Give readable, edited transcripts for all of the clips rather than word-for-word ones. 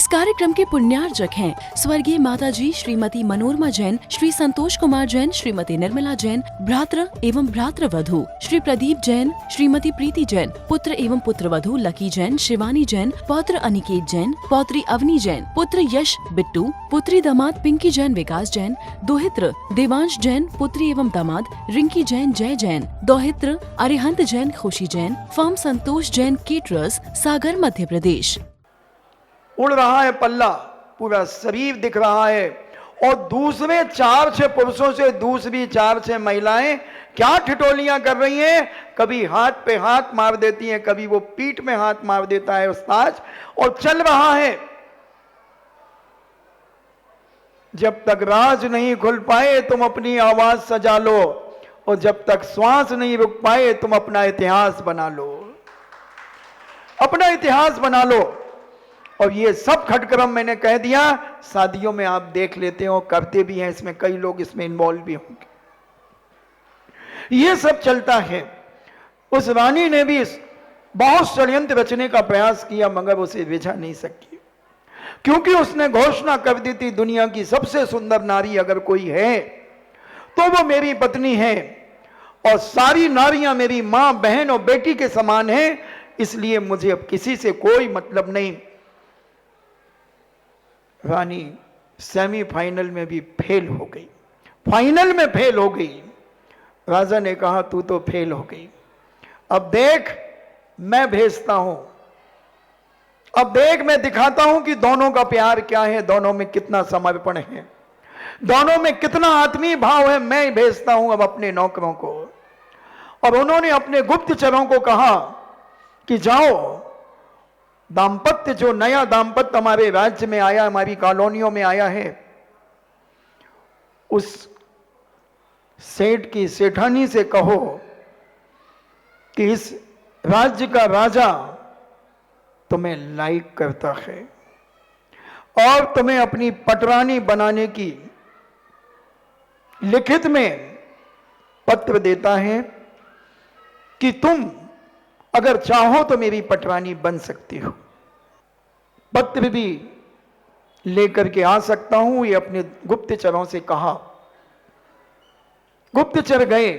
इस कार्यक्रम के पुण्यार्जक हैं स्वर्गीय माताजी श्रीमती मनोरमा जैन, श्री संतोष कुमार जैन, श्रीमती निर्मला जैन, भ्रातृ एवं भ्रातृवधू श्री प्रदीप जैन, श्रीमती प्रीति जैन, पुत्र एवं पुत्रवधू लकी जैन, शिवानी जैन, पौत्र अनिकेत जैन, पौत्री अवनी जैन, पुत्र यश बिट्टू, पुत्री दामाद पिंकी जैन विकास जैन, दोहित्र देवांश जैन, पुत्री एवं दामाद रिंकी जैन जय जैन, दोहित्र अरिहंत जैन खुशी जैन, फर्म संतोष जैन केटरर्स, सागर मध्य प्रदेश। उड़ रहा है पल्ला, पूरा शरीर दिख रहा है और दूसरे 4-6 पुरुषों से दूसरी 4-6 महिलाएं क्या ठिठोलियां कर रही हैं। कभी हाथ पे हाथ मार देती हैं, कभी वो पीठ में हाथ मार देता है उस्ताद, और चल रहा है। जब तक राज नहीं खुल पाए तुम अपनी आवाज सजा लो, और जब तक श्वास नहीं रुक पाए तुम अपना इतिहास बना लो, अपना इतिहास बना लो। और ये सब घटक्रम मैंने कह दिया, शादियों में आप देख लेते हो, करते भी हैं, इसमें कई लोग इसमें इन्वॉल्व भी होंगे, ये सब चलता है। उस रानी ने भी बहुत षड्यंत्र रचने का प्रयास किया, मगर उसे रिझा नहीं सकी, क्योंकि उसने घोषणा कर दी थी दुनिया की सबसे सुंदर नारी अगर कोई है तो वो मेरी पत्नी है, और सारी नारियां मेरी मां, बहन और बेटी के समान हैं, इसलिए मुझे अब किसी से कोई मतलब नहीं। रानी सेमीफाइनल में भी फेल हो गई, फाइनल में फेल हो गई। राजा ने कहा तू तो फेल हो गई, अब देख मैं भेजता हूं, अब देख मैं दिखाता हूं कि दोनों का प्यार क्या है, दोनों में कितना समर्पण है, दोनों में कितना आत्मीय भाव है। मैं भेजता हूं अब अपने नौकरों को। और उन्होंने अपने गुप्तचरों को कहा कि जाओ, दाम्पत्य जो नया दाम्पत्य हमारे राज्य में आया, हमारी कॉलोनियों में आया है, उस सेठ की सेठानी से कहो कि इस राज्य का राजा तुम्हें लाइक करता है और तुम्हें अपनी पटरानी बनाने की लिखित में पत्र देता है कि तुम अगर चाहो तो मेरी पटरानी बन सकती हो। पत्र भी लेकर के आ सकता हूं, ये अपने गुप्तचरों से कहा। गुप्तचर गए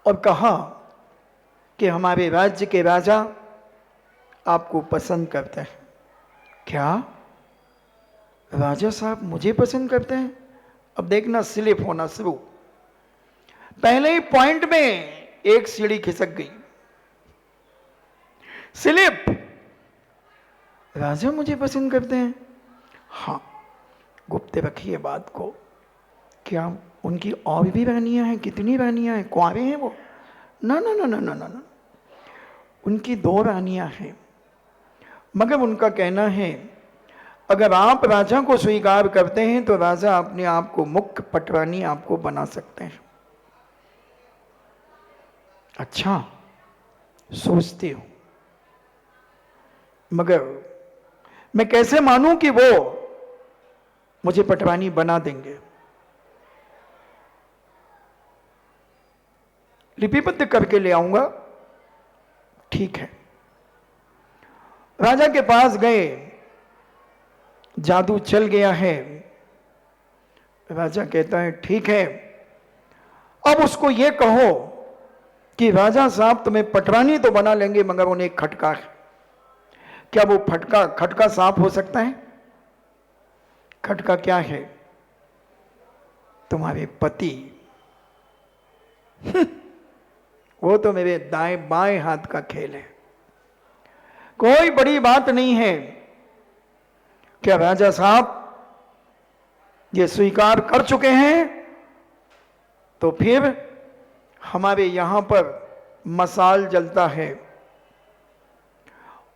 और कहा कि हमारे राज्य के राजा आपको पसंद करते हैं। क्या राजा साहब मुझे पसंद करते हैं? अब देखना स्लिप होना शुरू। पहले ही पॉइंट में एक सीढ़ी खिसक गई, स्लिप। राजा मुझे पसंद करते हैं? हाँ, गुप्त रखिए बात को। क्या उनकी और भी रानियां हैं? कितनी रानियां हैं? कुंवारे हैं वो? ना ना ना ना ना ना ना, उनकी 2 रानियां हैं, मगर उनका कहना है अगर आप राजा को स्वीकार करते हैं तो राजा अपने आप को मुख्य पटरानी आपको बना सकते हैं। अच्छा, सोचती हूं, मगर मैं कैसे मानूं कि वो मुझे पटरानी बना देंगे? लिपिबद्ध करके ले आऊंगा। ठीक है। राजा के पास गए, जादू चल गया है। राजा कहता है ठीक है, अब उसको यह कहो कि राजा साहब तुम्हें पटरानी तो बना लेंगे, मगर उन्हें एक खटका है। क्या वो खटका साफ हो सकता है? खटका क्या है? तुम्हारे पति। वो तो मेरे दाएं बाएं हाथ का खेल है, कोई बड़ी बात नहीं है। क्या राजा साहब ये स्वीकार कर चुके हैं? तो फिर हमारे यहां पर मसाल जलता है,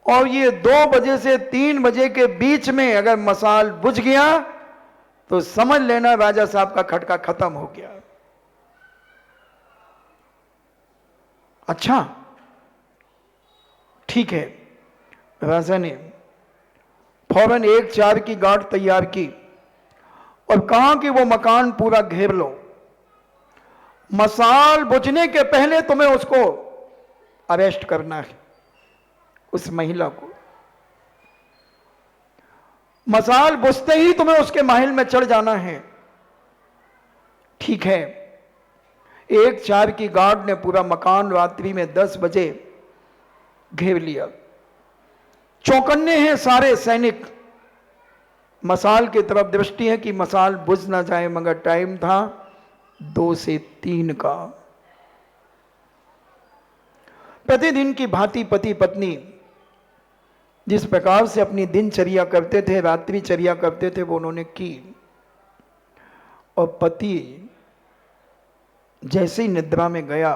और ये 2 बजे से 3 बजे के बीच में अगर मसाल बुझ गया तो समझ लेना राजा साहब का खटका खत्म हो गया। अच्छा, ठीक है। राजा ने फौरन 1-4 की गार्ड तैयार की और कहा कि वो मकान पूरा घेर लो, मसाल बुझने के पहले तुम्हें उसको अरेस्ट करना है, उस महिला को। मसाल बुझते ही तुम्हें उसके महल में चढ़ जाना है। ठीक है, एक 4 की गार्ड ने पूरा मकान रात्रि में 10 बजे घेर लिया। चौकन्ने हैं सारे सैनिक, मसाल की तरफ दृष्टि है कि मसाल बुझ ना जाए, मगर टाइम था 2 से 3 का। प्रतिदिन की भांति पति पत्नी जिस प्रकार से अपनी दिनचर्या करते थे, रात्रिचर्या करते थे, वो उन्होंने की। और पति जैसे ही निद्रा में गया,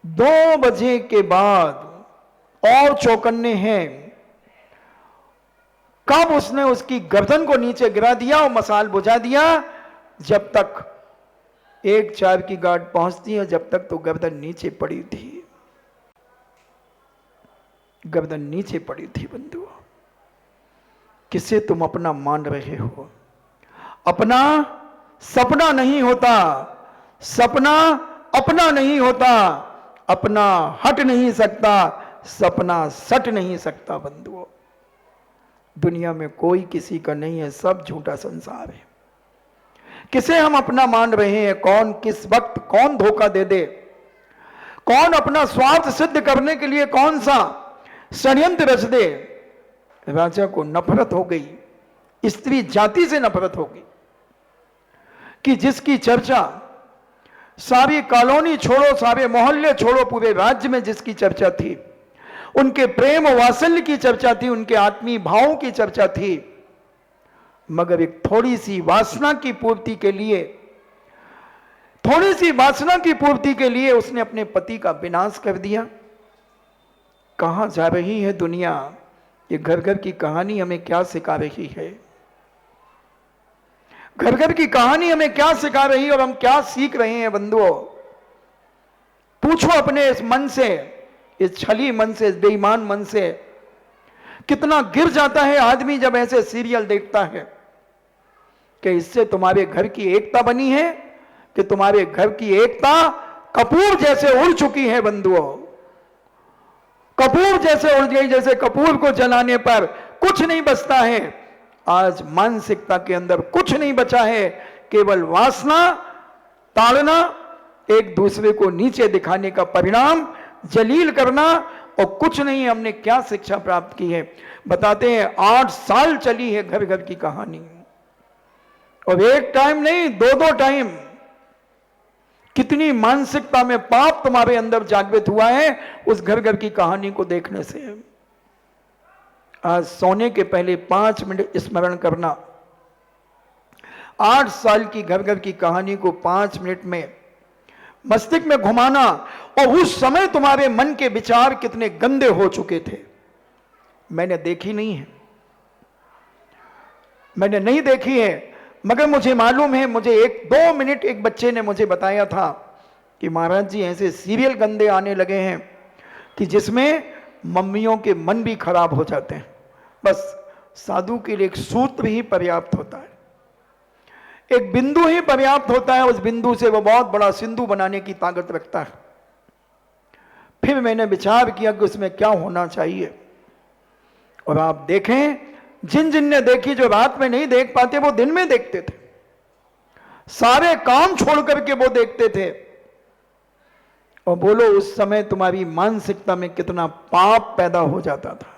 2 बजे के बाद और चौकन्ने हैं, कब उसने उसकी गर्दन को नीचे गिरा दिया और मसाल बुझा दिया। जब तक एक 4 की गार्ड पहुंचती है, जब तक तो गर्दन नीचे पड़ी थी, गर्दन नीचे पड़ी थी। बंधुओं, किसे तुम अपना मान रहे हो? अपना सपना नहीं होता, सपना अपना नहीं होता, अपना हट नहीं सकता, सपना सट नहीं सकता। बंधुओं, दुनिया में कोई किसी का नहीं है, सब झूठा संसार है। किसे हम अपना मान रहे हैं? कौन किस वक्त कौन धोखा दे दे, कौन अपना स्वार्थ सिद्ध करने के लिए कौन सा षड्यंत्र रच दे। राजा को नफरत हो गई, स्त्री जाति से नफरत हो गई कि जिसकी चर्चा सारी कॉलोनी छोड़ो, सारे मोहल्ले छोड़ो, पूरे राज्य में जिसकी चर्चा थी, उनके प्रेम वात्सल्य की चर्चा थी, उनके आत्मीय भावों की चर्चा थी, मगर एक थोड़ी सी वासना की पूर्ति के लिए, थोड़ी सी वासना की पूर्ति के लिए उसने अपने पति का विनाश कर दिया। कहां जा रही है दुनिया? ये घर घर की कहानी हमें क्या सिखा रही है? घर घर की कहानी हमें क्या सिखा रही है और हम क्या सीख रहे हैं? बंधुओं, पूछो अपने इस मन से, इस छली मन से, इस बेईमान मन से, कितना गिर जाता है आदमी जब ऐसे सीरियल देखता है कि इससे तुम्हारे घर की एकता बनी है, कि तुम्हारे घर की एकता कपूर जैसे उड़ चुकी है। बंधुओं, कपूर जैसे उड़ गई, जैसे कपूर को जलाने पर कुछ नहीं बचता है। आज मानसिकता के अंदर कुछ नहीं बचा है, केवल वासना, ताड़ना, एक दूसरे को नीचे दिखाने का परिणाम, जलील करना, और कुछ नहीं। हमने क्या शिक्षा प्राप्त की है? बताते हैं 8 साल चली है घर घर की कहानी, और एक टाइम नहीं, 2-2 टाइम। कितनी मानसिकता में पाप तुम्हारे अंदर जागृत हुआ है उस घर घर की कहानी को देखने से। आज सोने के पहले 5 मिनट स्मरण करना, 8 साल की घर घर की कहानी को 5 मिनट में मस्तिष्क में घुमाना, और उस समय तुम्हारे मन के विचार कितने गंदे हो चुके थे। मैंने देखी नहीं है, मैंने नहीं देखी है, मगर मुझे मालूम है, मुझे 1-2 मिनट एक बच्चे ने मुझे बताया था कि महाराज जी ऐसे सीरियल गंदे आने लगे हैं कि जिसमें मम्मियों के मन भी खराब हो जाते हैं। बस साधु के लिए एक सूत्र ही पर्याप्त होता है, एक बिंदु ही पर्याप्त होता है, उस बिंदु से वो बहुत बड़ा सिंधु बनाने की ताकत रखता है। फिर मैंने विचार किया कि उसमें क्या होना चाहिए, और आप देखें, जिन जिन ने देखी, जो रात में नहीं देख पाते वो दिन में देखते थे, सारे काम छोड़ करके वो देखते थे। और बोलो उस समय तुम्हारी मानसिकता में कितना पाप पैदा हो जाता था,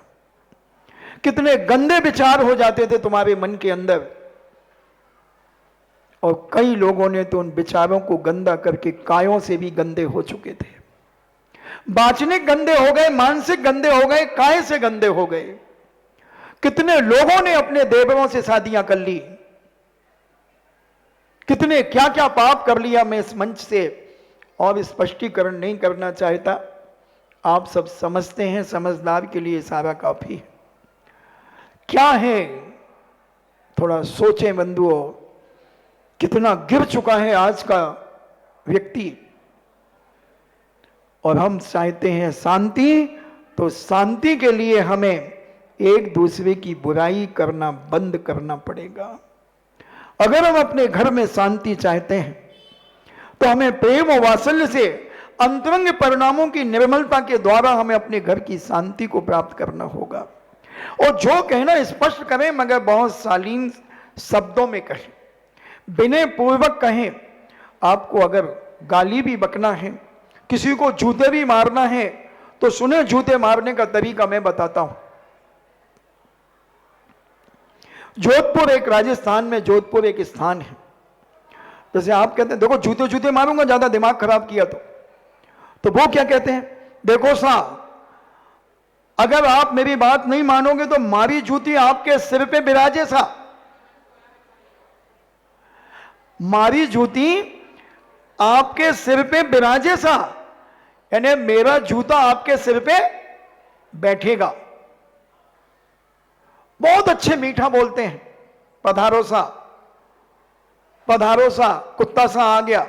कितने गंदे विचार हो जाते थे तुम्हारे मन के अंदर। और कई लोगों ने तो उन विचारों को गंदा करके कायों से भी गंदे हो चुके थे। वाचनिक गंदे हो गए, मानसिक गंदे हो गए, काय से गंदे हो गए। कितने लोगों ने अपने देवरों से शादियां कर ली, कितने क्या क्या पाप कर लिया। मैं इस मंच से और स्पष्टीकरण नहीं करना चाहता, आप सब समझते हैं, समझदार के लिए सारा काफी है। क्या है, थोड़ा सोचें बंधुओं, कितना गिर चुका है आज का व्यक्ति। और हम चाहते हैं शांति, तो शांति के लिए हमें एक दूसरे की बुराई करना बंद करना पड़ेगा। अगर हम अपने घर में शांति चाहते हैं तो हमें प्रेम और वात्सल्य से अंतरंग परिणामों की निर्मलता के द्वारा हमें अपने घर की शांति को प्राप्त करना होगा। और जो कहना स्पष्ट करें मगर बहुत शालीन शब्दों में कहें, विनय पूर्वक कहें। आपको अगर गाली भी बकना है, किसी को जूते भी मारना है, तो सुने जूते मारने का तरीका मैं बताता हूं। जोधपुर एक राजस्थान में जोधपुर एक स्थान है। जैसे आप कहते हैं देखो जूते जूते मारूंगा ज्यादा दिमाग खराब किया तो वो क्या कहते हैं, देखो साहब अगर आप मेरी बात नहीं मानोगे तो मारी जूती आपके सिर पे बिराजे सा। मारी जूती आपके सिर पे बिराजे सा, यानी मेरा जूता आपके सिर पे बैठेगा। बहुत अच्छे मीठा बोलते हैं, पधारो सा, पधारो सा, कुत्ता सा आ गया,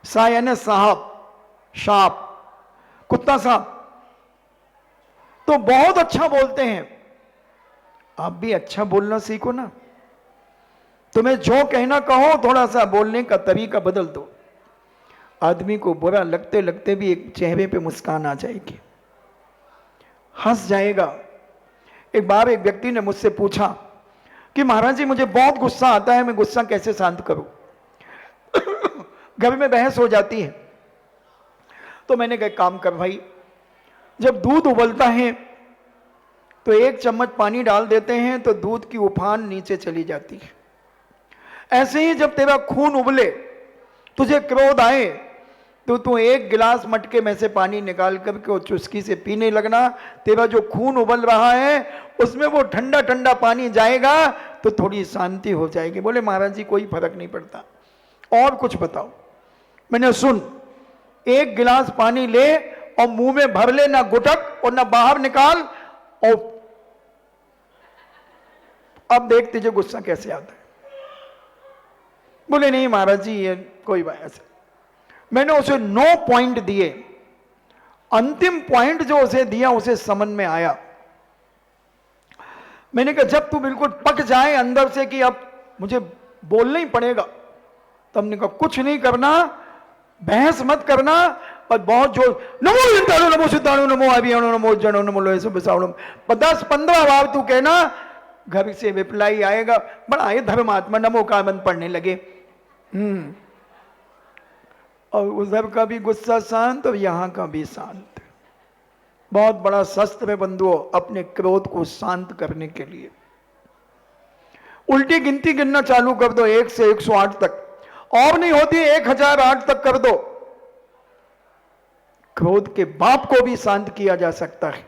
सा यानी साहब, शाप, कुत्ता साहब, तो बहुत अच्छा बोलते हैं। आप भी अच्छा बोलना सीखो ना। तुम्हें जो कहना कहो थोड़ा सा बोलने का तरीका बदल दो, आदमी को बुरा लगते लगते भी एक चेहरे पे मुस्कान आ जाएगी, हंस जाएगा। एक बार एक व्यक्ति ने मुझसे पूछा कि महाराज जी मुझे बहुत गुस्सा आता है, मैं गुस्सा कैसे शांत करूं। घर में बहस हो जाती है। तो मैंने कहा काम कर भाई, जब दूध उबलता है तो 1 चम्मच पानी डाल देते हैं तो दूध की उफान नीचे चली जाती है। ऐसे ही जब तेरा खून उबले, तुझे क्रोध आए, तो तू 1 गिलास मटके में से पानी निकाल करके और चुस्की से पीने लगना। तेरा जो खून उबल रहा है उसमें वो ठंडा ठंडा पानी जाएगा तो थोड़ी शांति हो जाएगी। बोले महाराज जी कोई फर्क नहीं पड़ता, और कुछ बताओ। मैंने सुन, 1 गिलास पानी ले और मुंह में भर ले, ना गुटक और ना बाहर निकाल, और अब देख तुझे गुस्सा कैसे आता है। बोले नहीं महाराज जी ये कोई बात ऐसे। मैंने उसे 9 पॉइंट दिए, अंतिम पॉइंट जो उसे दिया उसे समझ में आया। मैंने कहा जब तू बिल्कुल पक जाए अंदर से कि अब मुझे बोलना ही पड़ेगा, तो हमने कहा कुछ नहीं करना, बहस मत करना, और बहुत जोर नमो सिद्धाणु नमो सिद्धाणु नमो अभियाणु नमो जनो नमो लोहेसु बिसावणु 10-15 बार तू कहना, घर से रिप्लाई आएगा। बड़ा ये धर्मात्मा नमो का मंत्र पढ़ने लगे। और उधर का भी गुस्सा शांत और यहां का भी शांत। बहुत बड़ा शस्त्र है बंधुओं अपने क्रोध को शांत करने के लिए। उल्टी गिनती गिनना चालू कर दो 1 से 108 तक, और नहीं होती 1008 तक कर दो। क्रोध के बाप को भी शांत किया जा सकता है।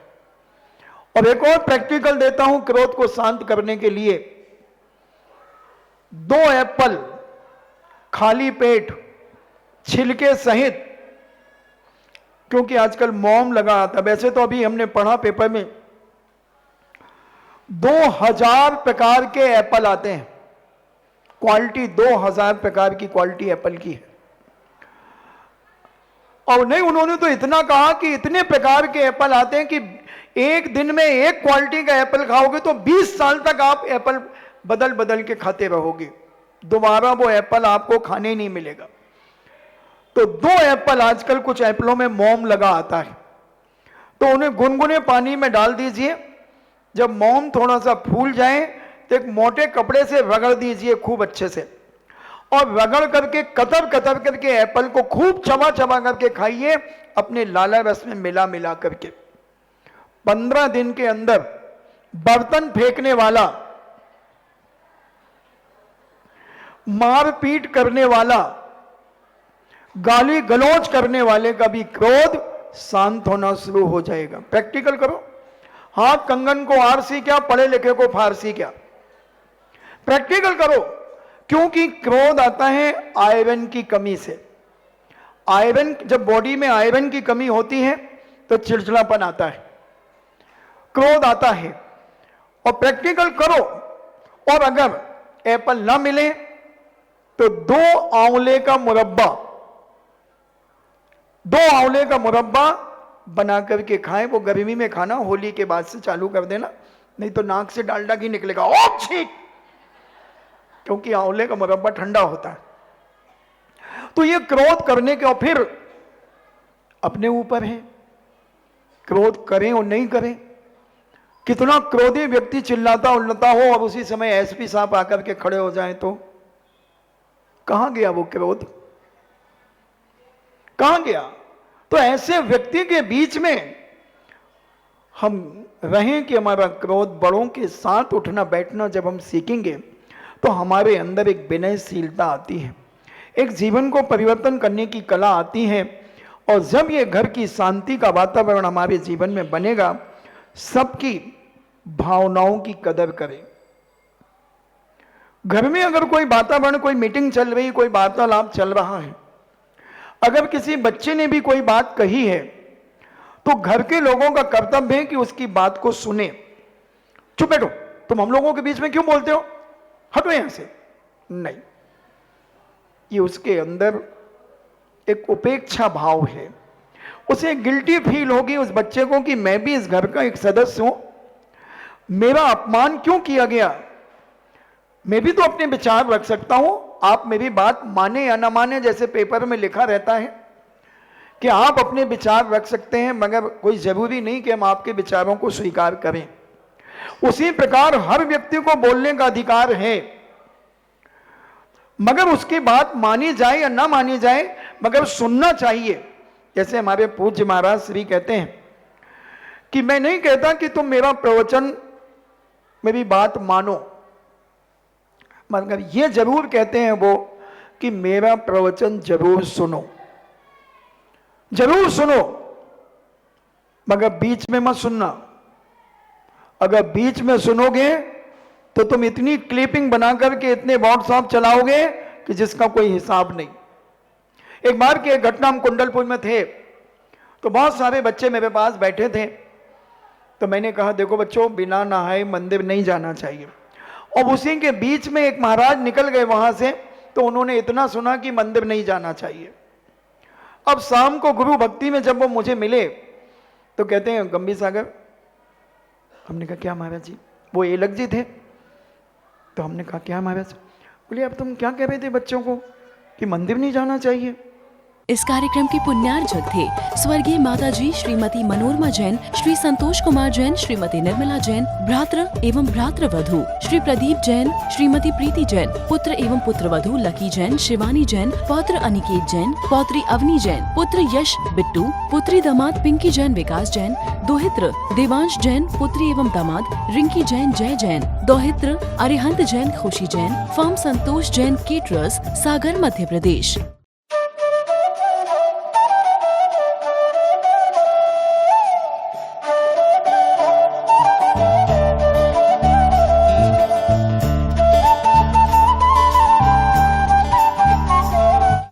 और एक और प्रैक्टिकल देता हूं क्रोध को शांत करने के लिए। 2 एप्पल खाली पेट छिलके सहित, क्योंकि आजकल मॉम लगा आता, वैसे तो अभी हमने पढ़ा पेपर में 2000 प्रकार के एप्पल आते हैं, क्वालिटी 2000 प्रकार की क्वालिटी एप्पल की है। और नहीं, उन्होंने तो इतना कहा कि इतने प्रकार के एप्पल आते हैं कि एक दिन में एक क्वालिटी का एप्पल खाओगे तो 20 साल तक आप एप्पल बदल बदल के खाते रहोगे, दोबारा वो एप्पल आपको खाने ही नहीं मिलेगा। तो 2 एप्पल, आजकल कुछ एप्पलों में मोम लगा आता है, तो उन्हें गुनगुने पानी में डाल दीजिए। जब मोम थोड़ा सा फूल जाए तो एक मोटे कपड़े से रगड़ दीजिए खूब अच्छे से, और रगड़ करके कतर कतर करके एप्पल को खूब चबा चबा करके खाइए अपने लाला रस में मिला मिला करके। 15 दिन के अंदर बर्तन फेंकने वाला, मारपीट करने वाला, गाली गलौज करने वाले का भी क्रोध शांत होना शुरू हो जाएगा। प्रैक्टिकल करो। हाथ कंगन को आरसी क्या, पढ़े लिखे को फारसी क्या। प्रैक्टिकल करो, क्योंकि क्रोध आता है आयरन की कमी से। आयरन, जब बॉडी में आयरन की कमी होती है तो चिड़चिड़ापन आता है, क्रोध आता है। और प्रैक्टिकल करो। और अगर एप्पल ना मिले तो 2 आंवले का मुरब्बा, 2 आंवले का मुरब्बा बना करके खाएं। वो गर्मी में खाना, होली के बाद से चालू कर देना, नहीं तो नाक से डालडा घी निकलेगा। ओ छी, क्योंकि आंवले का मुरब्बा ठंडा होता है। तो ये क्रोध करने के, और फिर अपने ऊपर है, क्रोध करें और नहीं करें। कितना क्रोधी व्यक्ति चिल्लाता उल्लाता हो और उसी समय एसपी साहब आकर के खड़े हो जाएं तो कहां गया वो क्रोध, कहां गया? तो ऐसे व्यक्ति के बीच में हम रहें कि हमारा क्रोध, बड़ों के साथ उठना बैठना जब हम सीखेंगे तो हमारे अंदर एक विनयशीलता आती है, एक जीवन को परिवर्तन करने की कला आती है। और जब ये घर की शांति का वातावरण हमारे जीवन में बनेगा, सबकी भावनाओं की कदर करें। घर में अगर कोई वातावरण, कोई मीटिंग चल रही, कोई वार्तालाप चल रहा है, अगर किसी बच्चे ने भी कोई बात कही है तो घर के लोगों का कर्तव्य है कि उसकी बात को सुने। चुप बैठो, तुम हम लोगों के बीच में क्यों बोलते हो, हटो यहां से। नहीं, ये उसके अंदर एक उपेक्षा भाव है, उसे गिल्टी फील होगी उस बच्चे को कि मैं भी इस घर का एक सदस्य हूं, मेरा अपमान क्यों किया गया, मैं भी तो अपने विचार रख सकता हूं, आप मेरी बात माने या ना माने, जैसे पेपर में लिखा रहता है कि आप अपने विचार रख सकते हैं मगर कोई जरूरी नहीं कि हम आपके विचारों को स्वीकार करें। उसी प्रकार हर व्यक्ति को बोलने का अधिकार है, मगर उसकी बात मानी जाए या ना मानी जाए, मगर सुनना चाहिए। जैसे हमारे पूज्य महाराज श्री कहते हैं कि मैं नहीं कहता कि तुम मेरा प्रवचन, मेरी बात मानो, मगर ये जरूर कहते हैं वो कि मेरा प्रवचन जरूर सुनो, जरूर सुनो, मगर बीच में मत सुनना। अगर बीच में सुनोगे तो तुम इतनी क्लिपिंग बना करके इतने व्हाट्सएप चलाओगे कि जिसका कोई हिसाब नहीं। एक बार की एक घटना, हम कुंडलपुर में थे तो बहुत सारे बच्चे मेरे पास बैठे थे, तो मैंने कहा देखो बच्चों, बिना नहाए मंदिर नहीं जाना चाहिए। और उसी के बीच में एक महाराज निकल गए वहां से, तो उन्होंने इतना सुना कि मंदिर नहीं जाना चाहिए। अब शाम को गुरु भक्ति में जब वो मुझे मिले तो कहते हैं गंभीर सागर, हमने कहा क्या महाराज जी, वो एलक जी थे, तो हमने कहा क्या महाराज, बोले अब तुम क्या कह रहे थे बच्चों को कि मंदिर नहीं जाना चाहिए। इस कार्यक्रम के पुण्यार्जक थे स्वर्गीय माताजी श्रीमती मनोरमा जैन, श्री संतोष कुमार जैन, श्रीमती निर्मला जैन, भ्रातृ एवं भ्रातृवधू श्री प्रदीप जैन, श्रीमती प्रीति जैन, पुत्र एवं पुत्रवधू लकी जैन, शिवानी जैन, पौत्र अनिकेत जैन, पौत्री अवनी जैन, पुत्र यश बिट्टू, पुत्री दामाद पिंकी जैन विकास जैन, दोहित्र देवांश जैन, पुत्री एवं दामाद रिंकी जैन जय जैन, दोहित्र अरिहंत जैन खुशी जैन, फर्म संतोष जैन केटरर्स, सागर मध्य प्रदेश।